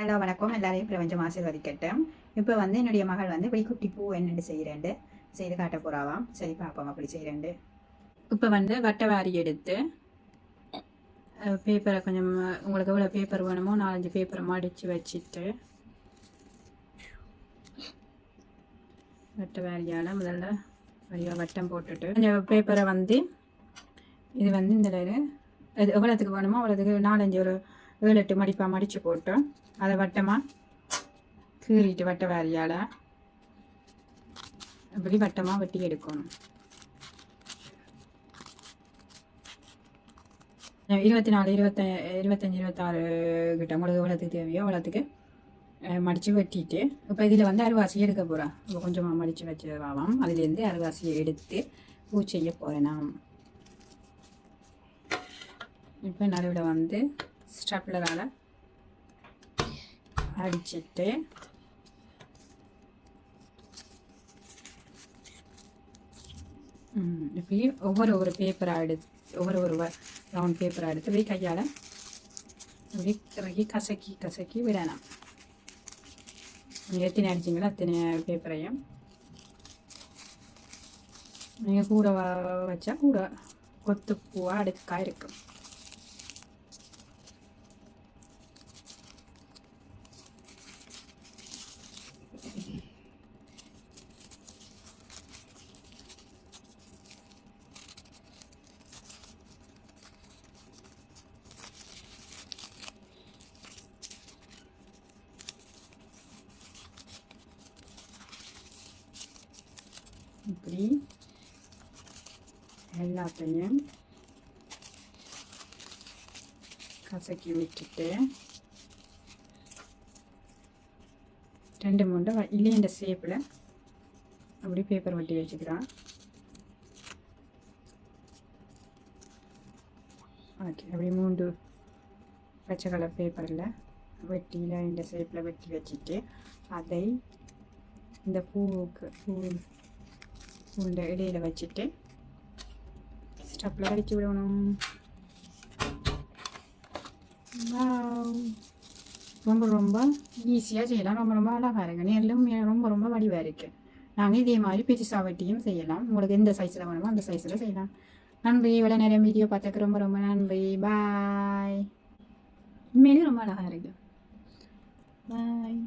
Hello வணக்கம், எல்லாரையும் பிரபஞ்சம் ஆசீர்வதிக்கட்டும். இப்போ வந்து என்னுடைய மகள் வந்து இப்படி குட்டி பூ என்னென்னு செய்கிறேன்ட்டு செய்து காட்ட போறாவாம். சரி பார்ப்போம் அப்படி செய்கிறேன்ட்டு. இப்போ வந்து வட்டை வாரி எடுத்து பேப்பரை கொஞ்சம் உங்களுக்கு எவ்வளோ பேப்பர் வேணுமோ 4-5 பேப்பரை மடித்து வச்சுட்டு வட்டை வாரியால் முதல்ல வழியாக வட்டம் போட்டுட்டு கொஞ்சம் பேப்பரை வந்து இது வந்து இந்த இது எவ்வளோத்துக்கு வேணுமோ அவ்வளோத்துக்கு 4-5 ஒரு 7-8 மடிப்பாக மடித்து போட்டு அதை வட்டமாக கீறிட்டு வட்டை வாரியால் அப்படி வட்டமாக வெட்டி எடுக்கணும். 24, 25, 26 கிட்ட உங்களுக்கு எவ்வளோத்துக்கு தேவையோ அவ்வளோத்துக்கு மடித்து வெட்டிட்டு இப்போ இதில் வந்து அரிவாசி எடுக்க போகிறேன். இப்போ கொஞ்சமாக மடித்து வச்சுருவாம். அதுலேருந்து அரிவாசியை எடுத்து பூ செய்ய போகிறேன் நான். இப்போ நடுவில் வந்து ஸ்டப்லரால் அடிச்சுட்டு இப்படி ஒவ்வொரு பேப்பரை எடுத்து ஒவ்வொரு ரவுண்ட் பேப்பரை எடுத்து இப்படி கையால் இப்படி கசக்கி விடணும். நீங்கள் எத்தனை அடிச்சிங்களோ அத்தனை பேப்பரையும் நீங்கள் கூட வச்சா கூட கொத்து பூவாக அடுக்கா இருக்கும். இப்படி எல்லாத்தையும் கசக்கி விட்டுட்டு 2-3 இல்லைன்ற ஷேப்பில் அப்படி பேப்பர் வெட்டி வச்சுக்கிறான். ஓகே, அப்படி 3 பச்சை கலர் பேப்பரில் வெட்டியில் இந்த ஷேப்பில் வெட்டி வச்சுட்டு அதை இந்த பூ உண்ட இடையில வச்சுட்டு ஸ்டப்பில் அடிச்சு விடணும். ரொம்ப ஈஸியாக செய்யலாம். ரொம்ப அழகாக இருக்குது. நேரிலும் ரொம்ப வடிவாக இருக்குது. நாங்கள் இதே மாதிரி பிரிசா வெட்டியும் செய்யலாம். உங்களுக்கு எந்த சைஸில் வேணுமோ அந்த சைஸில் செய்யலாம். நன்றி. இவ்வளோ நிறைய வீடியோ பார்த்துக்கு ரொம்ப நன்றி. பாய். உண்மையிலேயே ரொம்ப அழகாக இருக்குது. பாய்.